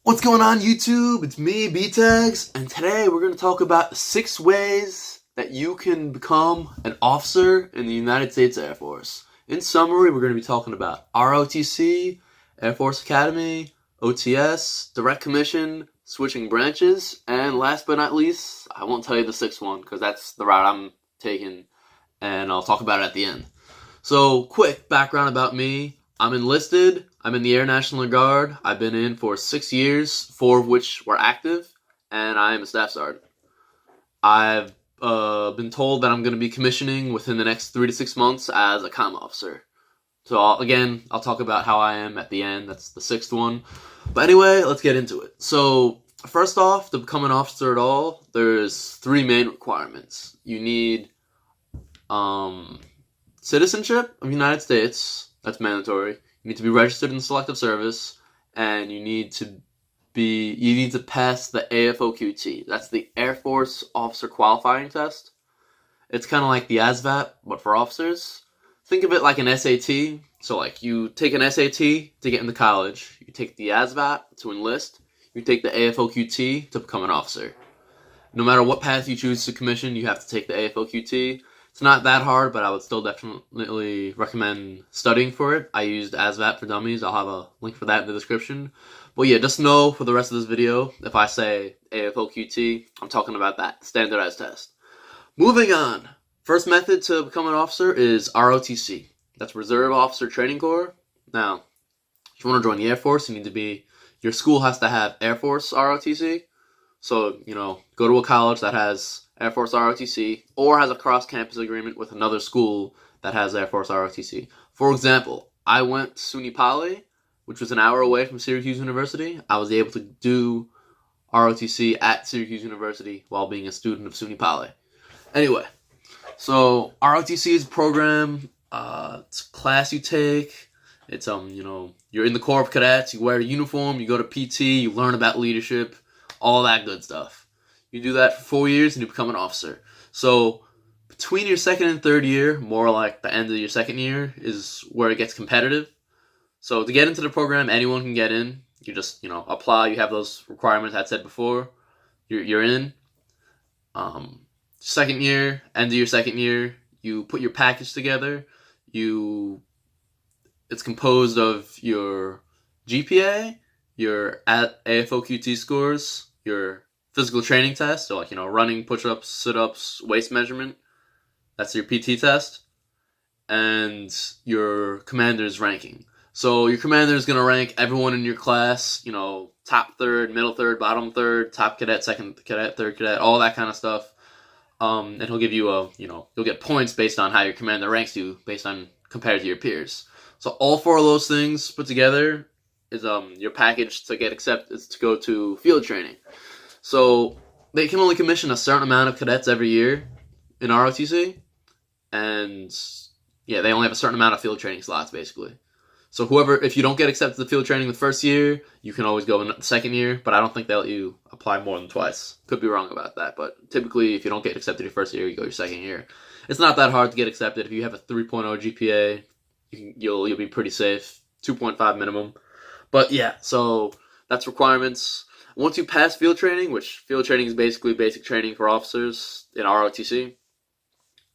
What's going on, YouTube? It's me, B-Tags, and today we're going to talk about 6 ways that you can become an officer in the United States Air Force. In summary, we're going to be talking about ROTC, Air Force Academy, OTS, direct commission, switching branches, and last but not least, I won't tell you the 6th one because that's the route I'm taking, and I'll talk about it at the end. So, quick background about me. I'm enlisted. I'm in the Air National Guard. I've been in for 6 years, 4 of which were active, and I am a staff sergeant. I've been told that I'm going to be commissioning within the next 3 to 6 months as a comm officer. So I'll talk about how I am at the end. That's the 6th one. But anyway, let's get into it. So first off, to become an officer at all, there's 3 main requirements. You need citizenship of the United States. That's mandatory. You need to be registered in the Selective Service, and you need to pass the AFOQT. That's the Air Force Officer Qualifying Test. It's kind of like the ASVAB, but for officers. Think of it like an SAT. So like you take an SAT to get into college. You take the ASVAB to enlist. You take the AFOQT to become an officer. No matter what path you choose to commission, you have to take the AFOQT. It's not that hard, but I would still definitely recommend studying for it. I used ASVAB for Dummies. I'll have a link for that in the description. But yeah, just know for the rest of this video, if I say AFOQT, I'm talking about that standardized test. Moving on. First method to become an officer is ROTC. That's Reserve Officer Training Corps. Now, if you want to join the Air Force, your school has to have Air Force ROTC. So, go to a college that has Air Force ROTC, or has a cross-campus agreement with another school that has Air Force ROTC. For example, I went to SUNY Poly, which was an hour away from Syracuse University. I was able to do ROTC at Syracuse University while being a student of SUNY Poly. Anyway, so ROTC is a program, it's a class you take. It's, you're in the Corps of Cadets, you wear a uniform, you go to PT, you learn about leadership, all that good stuff. You do that for 4 years and you become an officer. So between your 2nd and 3rd year, more like the end of your 2nd year, is where it gets competitive. So to get into the program, anyone can get in. You just, apply. You have those requirements I said before. You're in. 2nd year, end of your 2nd year, you put your package together. It's composed of your GPA, your AFOQT scores, your physical training test, so like, running, push-ups, sit-ups, waist measurement. That's your PT test. And your commander's ranking. So your commander is going to rank everyone in your class, top 3rd, middle 3rd, bottom 3rd, top cadet, 2nd cadet, 3rd cadet, all that kind of stuff. And he'll give you you'll get points based on how your commander ranks you, compared to your peers. So all 4 of those things put together is your package to get accepted, is to go to field training. So they can only commission a certain amount of cadets every year in ROTC, and yeah, they only have a certain amount of field training slots, basically. So if you don't get accepted to field training the 1st year, you can always go in the 2nd year, but I don't think they'll let you apply more than twice. Could be wrong about that, but typically if you don't get accepted your 1st year, you go your 2nd year. It's not that hard to get accepted. If you have a 3.0 GPA, you'll be pretty safe. 2.5 minimum. But yeah, so that's requirements. Once you pass field training, which field training is basically basic training for officers in ROTC,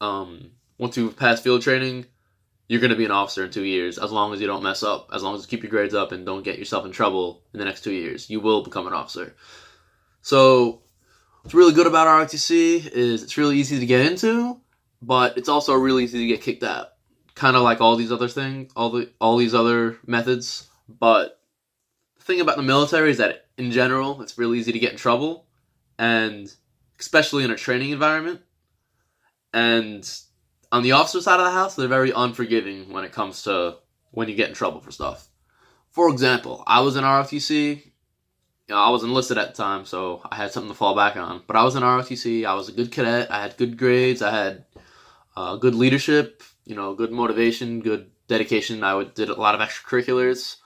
once you pass field training, you're going to be an officer in 2 years, as long as you don't mess up, as long as you keep your grades up and don't get yourself in trouble in the next 2 years. You will become an officer. So what's really good about ROTC is it's really easy to get into, but it's also really easy to get kicked out. Kind of like all these other things, all these other methods. But the thing about the military is that in general, it's really easy to get in trouble, and especially in a training environment. And on the officer side of the house, they're very unforgiving when it comes to when you get in trouble for stuff. For example, I was in ROTC. I was enlisted at the time, so I had something to fall back on. But I was in ROTC. I was a good cadet. I had good grades. I had good leadership, good motivation, good dedication. Did a lot of extracurriculars.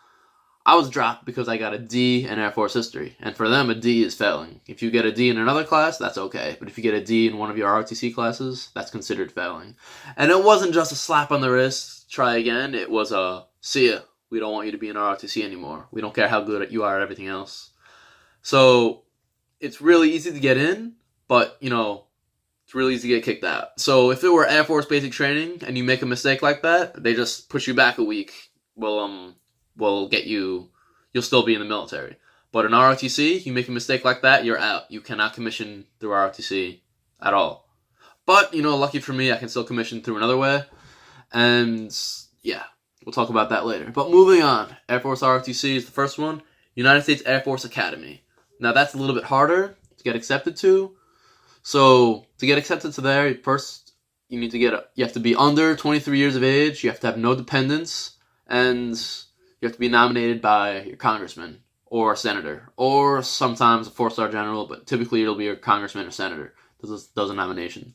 I was dropped because I got a D in Air Force history, and for them, a D is failing. If you get a D in another class, that's okay, but if you get a D in one of your ROTC classes, that's considered failing. And it wasn't just a slap on the wrist, try again, it was a, see ya, we don't want you to be in ROTC anymore. We don't care how good you are at everything else. So it's really easy to get in, but it's really easy to get kicked out. So if it were Air Force basic training and you make a mistake like that, they just push you back a week. Will get you. You'll still be in the military. But in ROTC, you make a mistake like that, you're out. You cannot commission through ROTC at all. But lucky for me, I can still commission through another way. And yeah, we'll talk about that later. But moving on, Air Force ROTC is the first one. United States Air Force Academy. Now that's a little bit harder to get accepted to. So to get accepted to there, first you have to be under 23 years of age. You have to have no dependents, and you have to be nominated by your congressman or senator, or sometimes a 4-star general. But typically it'll be your congressman or senator does a nomination.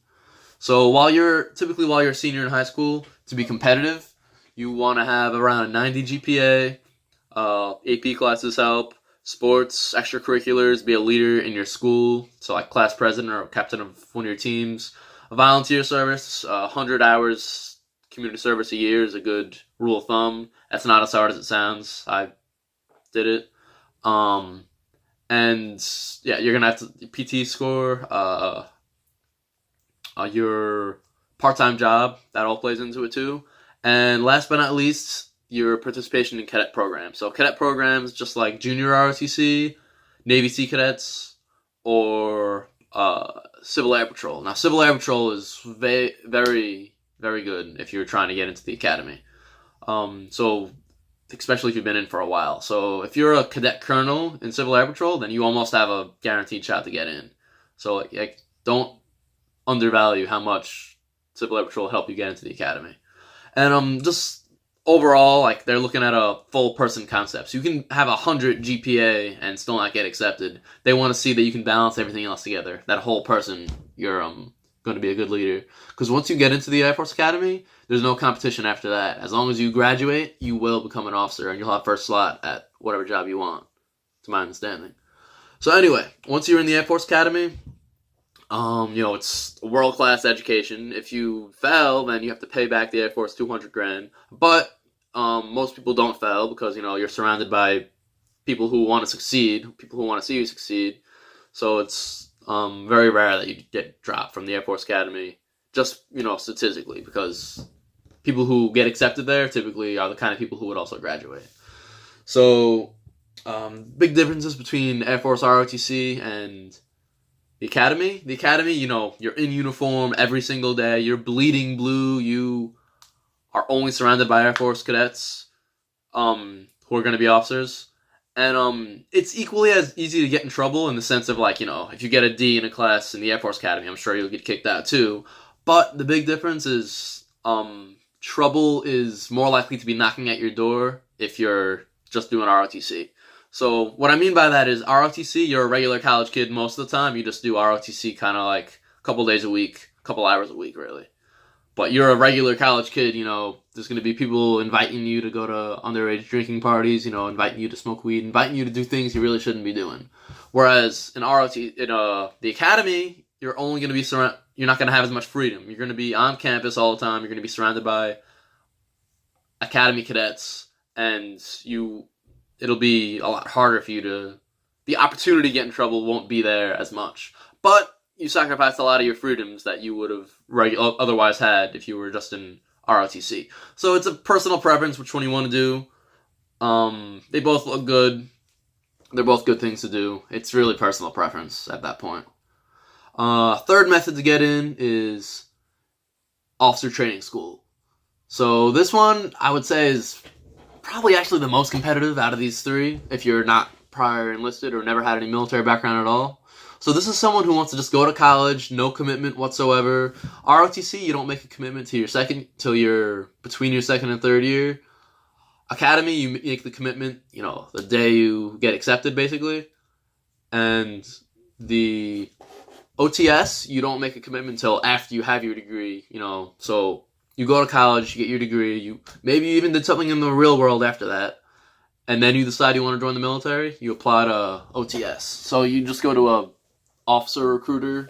So while you're a senior in high school, to be competitive, you want to have around a 90 GPA. AP classes help. Sports, extracurriculars, be a leader in your school, so like class president or captain of one of your teams. A volunteer service, 100 hours community service a year is a good rule of thumb. That's not as hard as it sounds. I did it. And yeah, you're gonna have to PT score, your part-time job, that all plays into it too. And last but not least, your participation in cadet programs. So cadet programs, just like junior ROTC, Navy Sea Cadets, or Civil Air Patrol. Now, Civil Air Patrol is very, very good if you're trying to get into the academy. So especially if you've been in for a while. So if you're a cadet colonel in Civil Air Patrol, then you almost have a guaranteed shot to get in. So don't undervalue how much Civil Air Patrol help you get into the academy. And just overall, they're looking at a full person concept. So you can have 100 GPA and still not get accepted. They want to see that you can balance everything else together. That whole person, you're going to be a good leader. Because once you get into the Air Force Academy, there's no competition after that. As long as you graduate, you will become an officer and you'll have first slot at whatever job you want, to my understanding. So anyway, once you're in the Air Force Academy, it's a world-class education. If you fail, then you have to pay back the Air Force $200,000. But most people don't fail because you're surrounded by people who want to succeed, people who want to see you succeed. So it's very rare that you get dropped from the Air Force Academy, just statistically, because people who get accepted there typically are the kind of people who would also graduate. So big differences between Air Force ROTC and the academy. The academy, you're in uniform every single day. You're bleeding blue. You are only surrounded by Air Force cadets who are going to be officers. And it's equally as easy to get in trouble in the sense of if you get a D in a class in the Air Force Academy, I'm sure you'll get kicked out too. But the big difference is trouble is more likely to be knocking at your door if you're just doing ROTC. So what I mean by that is ROTC, you're a regular college kid most of the time. You just do ROTC kind of like a couple days a week, a couple hours a week, really. But you're a regular college kid, there's going to be people inviting you to go to underage drinking parties, inviting you to smoke weed, inviting you to do things you really shouldn't be doing. Whereas in the academy, you're only going to be you're not going to have as much freedom. You're going to be on campus all the time. You're going to be surrounded by academy cadets, and it'll be a lot harder for you the opportunity to get in trouble won't be there as much. But you sacrifice a lot of your freedoms that you would have otherwise had if you were just in ROTC. So it's a personal preference which one you want to do. They both look good. They're both good things to do. It's really personal preference at that point. Third method to get in is officer training school. So this one, I would say, is probably actually the most competitive out of these three if you're not prior enlisted or never had any military background at all. So this is someone who wants to just go to college, no commitment whatsoever. ROTC, you don't make a commitment till you're between your second and third year. Academy, you make the commitment, the day you get accepted, basically. And the OTS, you don't make a commitment until after you have your degree, So you go to college, you get your degree, maybe you even did something in the real world after that. And then you decide you want to join the military, you apply to OTS. So you just go to a officer recruiter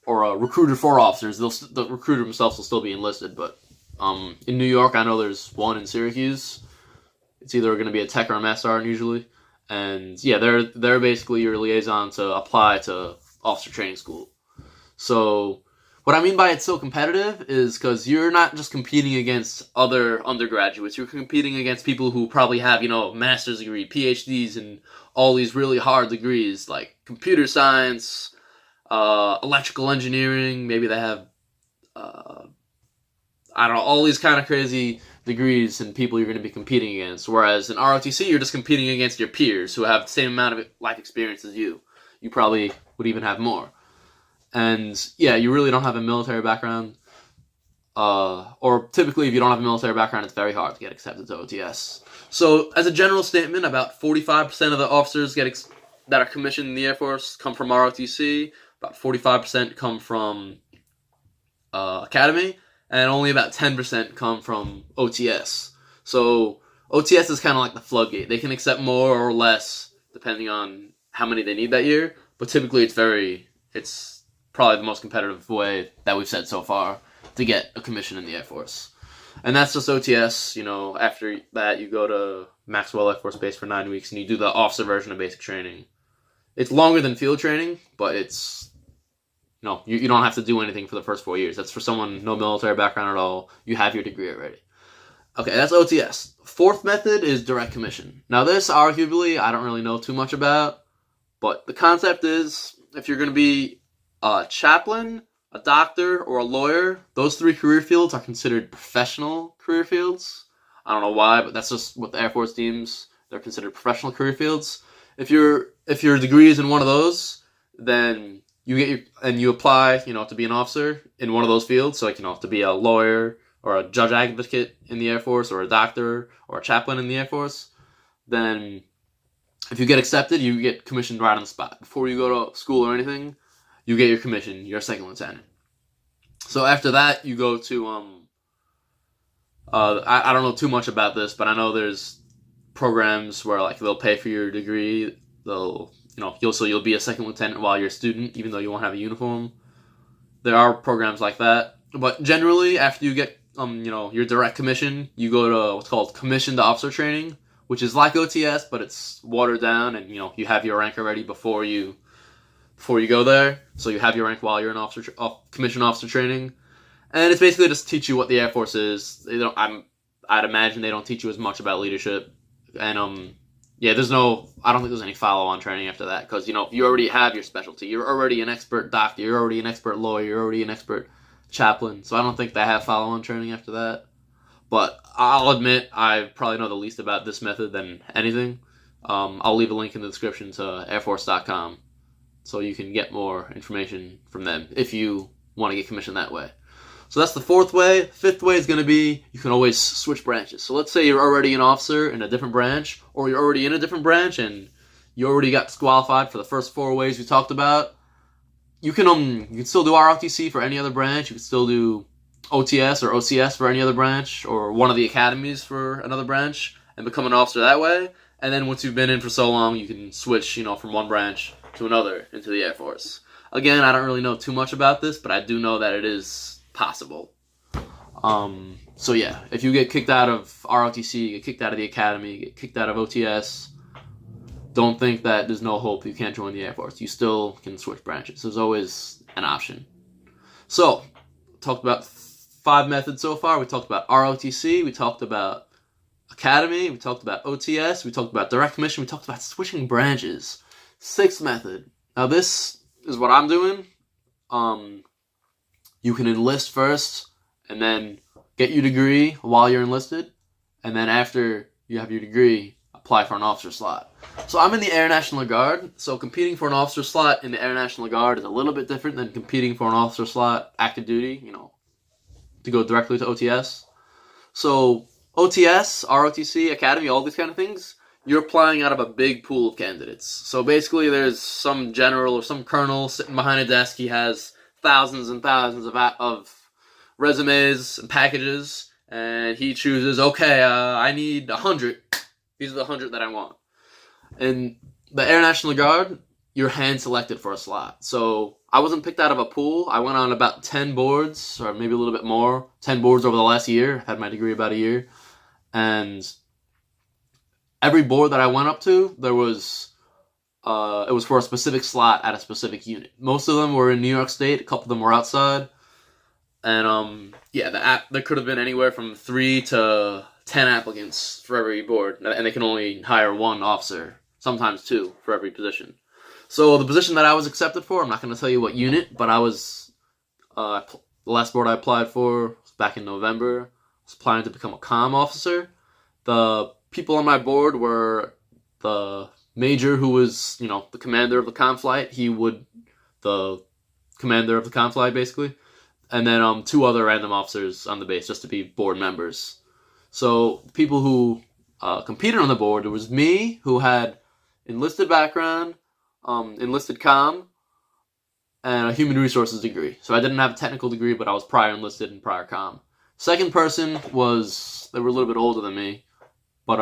or a recruiter for officers. The recruiter themselves will still be enlisted, but in New York, I know there's one in Syracuse. It's either going to be a tech or a master sergeant usually. And yeah, they're basically your liaison to apply to officer training school. So what I mean by it's so competitive is because you're not just competing against other undergraduates. You're competing against people who probably have, master's degree, PhDs, and all these really hard degrees like computer science, electrical engineering. Maybe they have, I don't know, all these kind of crazy degrees and people you're going to be competing against. Whereas in ROTC, you're just competing against your peers who have the same amount of life experience as you. You probably would even have more. And yeah, you really don't have a military background. Or typically, if you don't have a military background, it's very hard to get accepted to OTS. So, as a general statement, about 45% of the officers that are commissioned in the Air Force come from ROTC. About 45% come from Academy, and only about 10% come from OTS. So, OTS is kind of like the floodgate. They can accept more or less depending on how many they need that year. But typically, it's probably the most competitive way that we've said so far to get a commission in the Air Force. And that's just OTS. After that, you go to Maxwell Air Force Base for 9 weeks, and you do the officer version of basic training. It's longer than field training, but it's, you don't have to do anything for the first 4 years. That's for someone no military background at all. You have your degree already. Okay, that's OTS. Fourth method is direct commission. Now this, arguably, I don't really know too much about, but the concept is, if you're going to be a chaplain, a doctor, or a lawyer, those 3 career fields are considered professional career fields. I don't know why, but that's just what the Air Force deems. They're considered professional career fields. If your degree is in one of those, then you apply, to be an officer in one of those fields. So, to be a lawyer or a judge advocate in the Air Force, or a doctor or a chaplain in the Air Force, then if you get accepted, you get commissioned right on the spot. Before you go to school or anything, you get your commission. You're a second lieutenant. So after that, you go to I don't know too much about this, but I know there's programs where they'll pay for your degree. You'll be a second lieutenant while you're a student, even though you won't have a uniform. There are programs like that, but generally after you get your direct commission, you go to what's called commissioned officer training, which is like OTS, but it's watered down, and you have your rank already before you go there. So you have your rank while you're in commissioned officer training. And it's basically just teach you what the Air Force is. I'd imagine they don't teach you as much about leadership. And I don't think there's any follow-on training after that, because you already have your specialty. You're already an expert doctor, you're already an expert lawyer, you're already an expert chaplain. So I don't think they have follow-on training after that. But I'll admit I probably know the least about this method than anything. I'll leave a link in the description to airforce.com. So you can get more information from them if you want to get commissioned that way. So that's the fourth way. Fifth way is going to be you can always switch branches. So let's say you're already an officer in a different branch, or you're already in a different branch and you already got disqualified for the first 4 ways we talked about. You can still do ROTC for any other branch. You can still do OTS or OCS for any other branch, or one of the academies for another branch, and become an officer that way. And then once you've been in for so long, you can switch, from one branch to another into the Air Force. Again, I don't really know too much about this, but I do know that it is possible. So yeah, if you get kicked out of ROTC, you get kicked out of the Academy, you get kicked out of OTS, don't think that there's no hope you can't join the Air Force. You still can switch branches. There's always an option. So, talked about 5 methods so far. We talked about ROTC, we talked about Academy, we talked about OTS, we talked about direct commission, we talked about switching branches. 6th method. Now this is what I'm doing. You can enlist first and then get your degree while you're enlisted, and then after you have your degree, apply for an officer slot. So I'm in the Air National Guard, so competing for an officer slot in the Air National Guard is a little bit different than competing for an officer slot active duty, to go directly to OTS. So OTS, ROTC, Academy, all these kind of things, you're applying out of a big pool of candidates. So basically there's some general or some colonel sitting behind a desk. He has thousands and thousands of resumes and packages, and he chooses, okay, I need 100. These are the 100 that I want. In the Air National Guard, you're hand selected for a slot. So I wasn't picked out of a pool. I went on about 10 boards, or maybe a little bit more, 10 boards over the last year. I've had my degree about a year. And every board that I went up to, there was it was for a specific slot at a specific unit. Most of them were in New York State. A couple of them were outside. And yeah, there could have been anywhere from 3 to 10 applicants for every board, and they can only hire 1 officer, sometimes 2 for every position. So the position that I was accepted for, I'm not going to tell you what unit, but I was the last board I applied for was back in November. I was planning to become a comm officer. The people on my board were the major, who was, the commander of the comm flight. The commander of the comm flight, basically. And then 2 other random officers on the base, just to be board members. So people who competed on the board, there was me, who had enlisted background, enlisted comm, and a human resources degree. So I didn't have a technical degree, but I was prior enlisted and prior comm. Second person they were a little bit older than me, but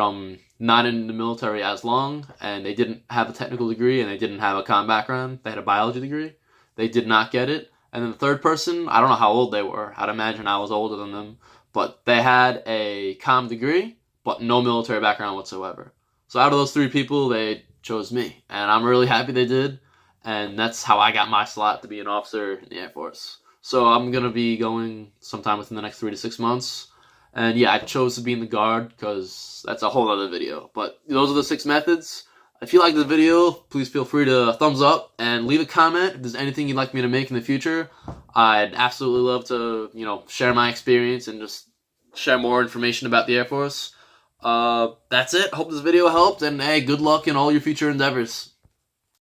not in the military as long, and they didn't have a technical degree, and they didn't have a comm background. They had a biology degree. They did not get it. And then the third person, I don't know how old they were. I'd imagine I was older than them. But they had a comm degree, but no military background whatsoever. So out of those 3 people, they chose me. And I'm really happy they did. And that's how I got my slot to be an officer in the Air Force. So I'm going to be going sometime within the next 3 to 6 months. And yeah, I chose to be in the Guard because that's a whole other video. But those are the 6 methods. If you like this video, please feel free to thumbs up and leave a comment if there's anything you'd like me to make in the future. I'd absolutely love to, share my experience and just share more information about the Air Force. That's it. Hope this video helped, and hey, good luck in all your future endeavors.